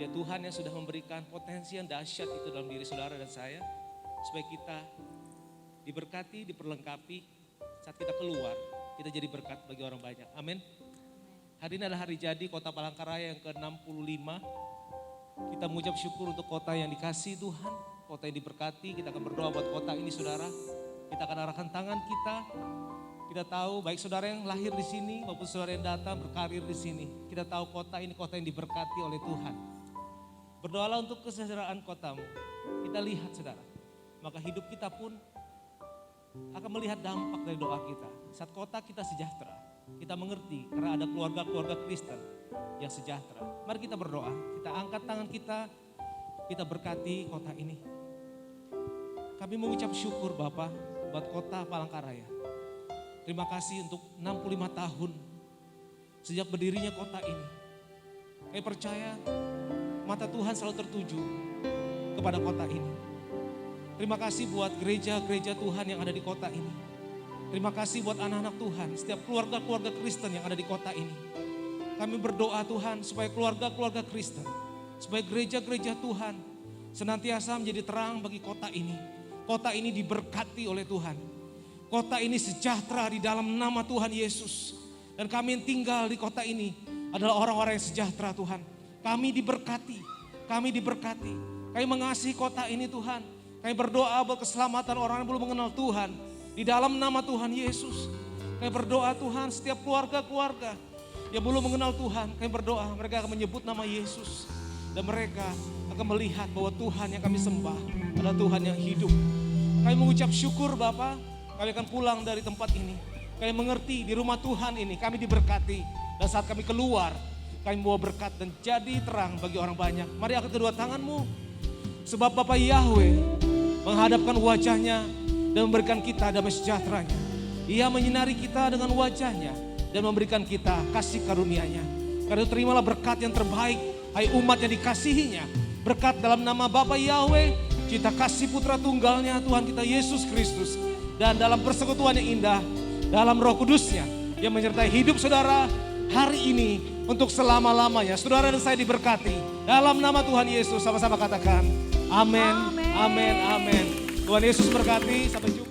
Dia Tuhan yang sudah memberikan potensi yang dahsyat itu dalam diri saudara dan saya. supaya kita diberkati, diperlengkapi saat kita keluar, kita jadi berkat bagi orang banyak. Amin. Hari ini adalah hari jadi Kota Palangkaraya yang ke-65. Kita mengucap syukur untuk kota yang dikasihi Tuhan, kota yang diberkati. Kita akan berdoa buat kota ini saudara. Kita akan arahkan tangan kita. Kita tahu baik saudara yang lahir di sini maupun saudara yang datang berkarir di sini. Kita tahu kota ini kota yang diberkati oleh Tuhan. Berdoalah untuk kesejahteraan kotamu. Kita lihat saudara, maka hidup kita pun akan melihat dampak dari doa kita. Saat kota kita sejahtera, kita mengerti karena ada keluarga-keluarga Kristen yang sejahtera. Mari kita berdoa, kita angkat tangan kita berkati kota ini. Kami mengucap syukur Bapa buat kota Palangkaraya. Terima kasih untuk 65 tahun sejak berdirinya kota ini. Kami percaya mata Tuhan selalu tertuju kepada kota ini. Terima kasih buat gereja-gereja Tuhan yang ada di kota ini. Terima kasih buat anak-anak Tuhan, setiap keluarga-keluarga Kristen yang ada di kota ini. Kami berdoa Tuhan supaya keluarga-keluarga Kristen, supaya gereja-gereja Tuhan senantiasa menjadi terang bagi kota ini. Kota ini diberkati oleh Tuhan. Kota ini sejahtera di dalam nama Tuhan Yesus. Dan kami yang tinggal di kota ini adalah orang-orang yang sejahtera Tuhan. Kami diberkati, kami diberkati. Kami mengasihi kota ini Tuhan. Kami berdoa buat keselamatan orang yang belum mengenal Tuhan. Di dalam nama Tuhan Yesus. Kami berdoa Tuhan setiap keluarga-keluarga yang belum mengenal Tuhan. Kami berdoa mereka akan menyebut nama Yesus. Dan mereka akan melihat bahwa Tuhan yang kami sembah adalah Tuhan yang hidup. Kami mengucap syukur Bapa. Kami akan pulang dari tempat ini. Kami mengerti di rumah Tuhan ini kami diberkati. Dan saat kami keluar, kami bawa berkat dan jadi terang bagi orang banyak. Mari angkat kedua tanganmu. Sebab Bapa Yahweh menghadapkan wajahnya dan memberikan kita damai sejahteranya. Ia menyinari kita dengan wajahnya dan memberikan kita kasih karunia-Nya. Karena itu terimalah berkat yang terbaik, hai umat yang dikasihinya. Berkat dalam nama Bapa Yahweh, cinta kasih Putra Tunggalnya Tuhan kita Yesus Kristus. Dan dalam persekutuan yang indah, dalam Roh Kudusnya yang menyertai hidup saudara hari ini untuk selama-lamanya. Saudara dan saya diberkati. Dalam nama Tuhan Yesus sama-sama katakan amin, amin, amin. Tuhan Yesus berkati, sampai jumpa.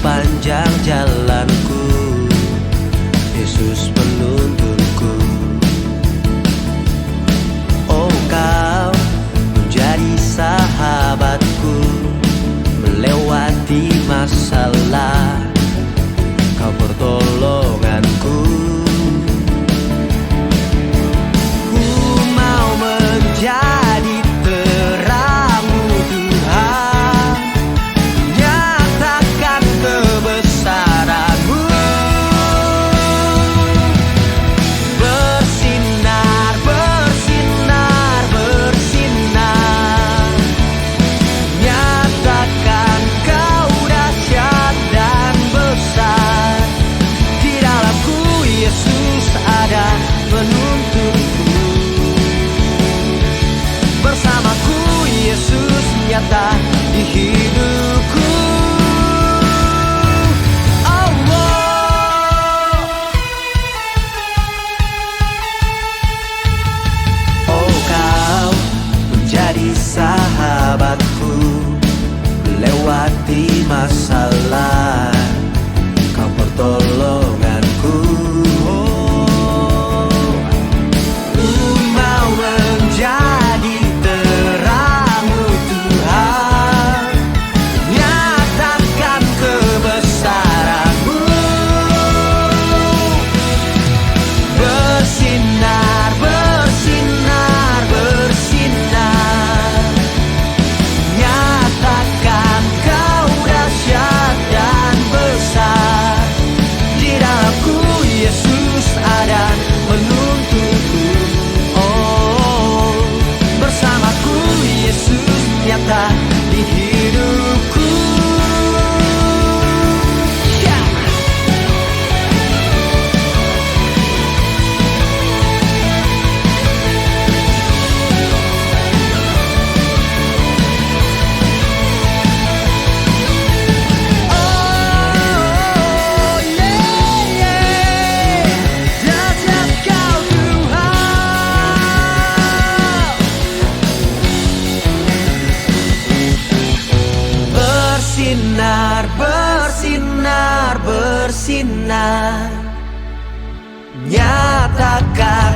Sepanjang jalanku, Yesus penuntunku. Oh, Kau menjadi sahabatku, melewati masalah, Kau pertolonganku. Ku mau menjadi terang-Mu Tuhan, nyatakan kebesaran-Mu. Bersinar, bersinar, bersinar, nyatakan Kau dahsyat dan besar. Di dalamku Yesus ada penuntunku, bersamaku Yesus nyata di hidupku. Oh, Kau menjadi sahabatku, melewati masalah, Kau pertolonganku. Ku mau menjadi terang-Mu Tuhan, bersinar, nyatakan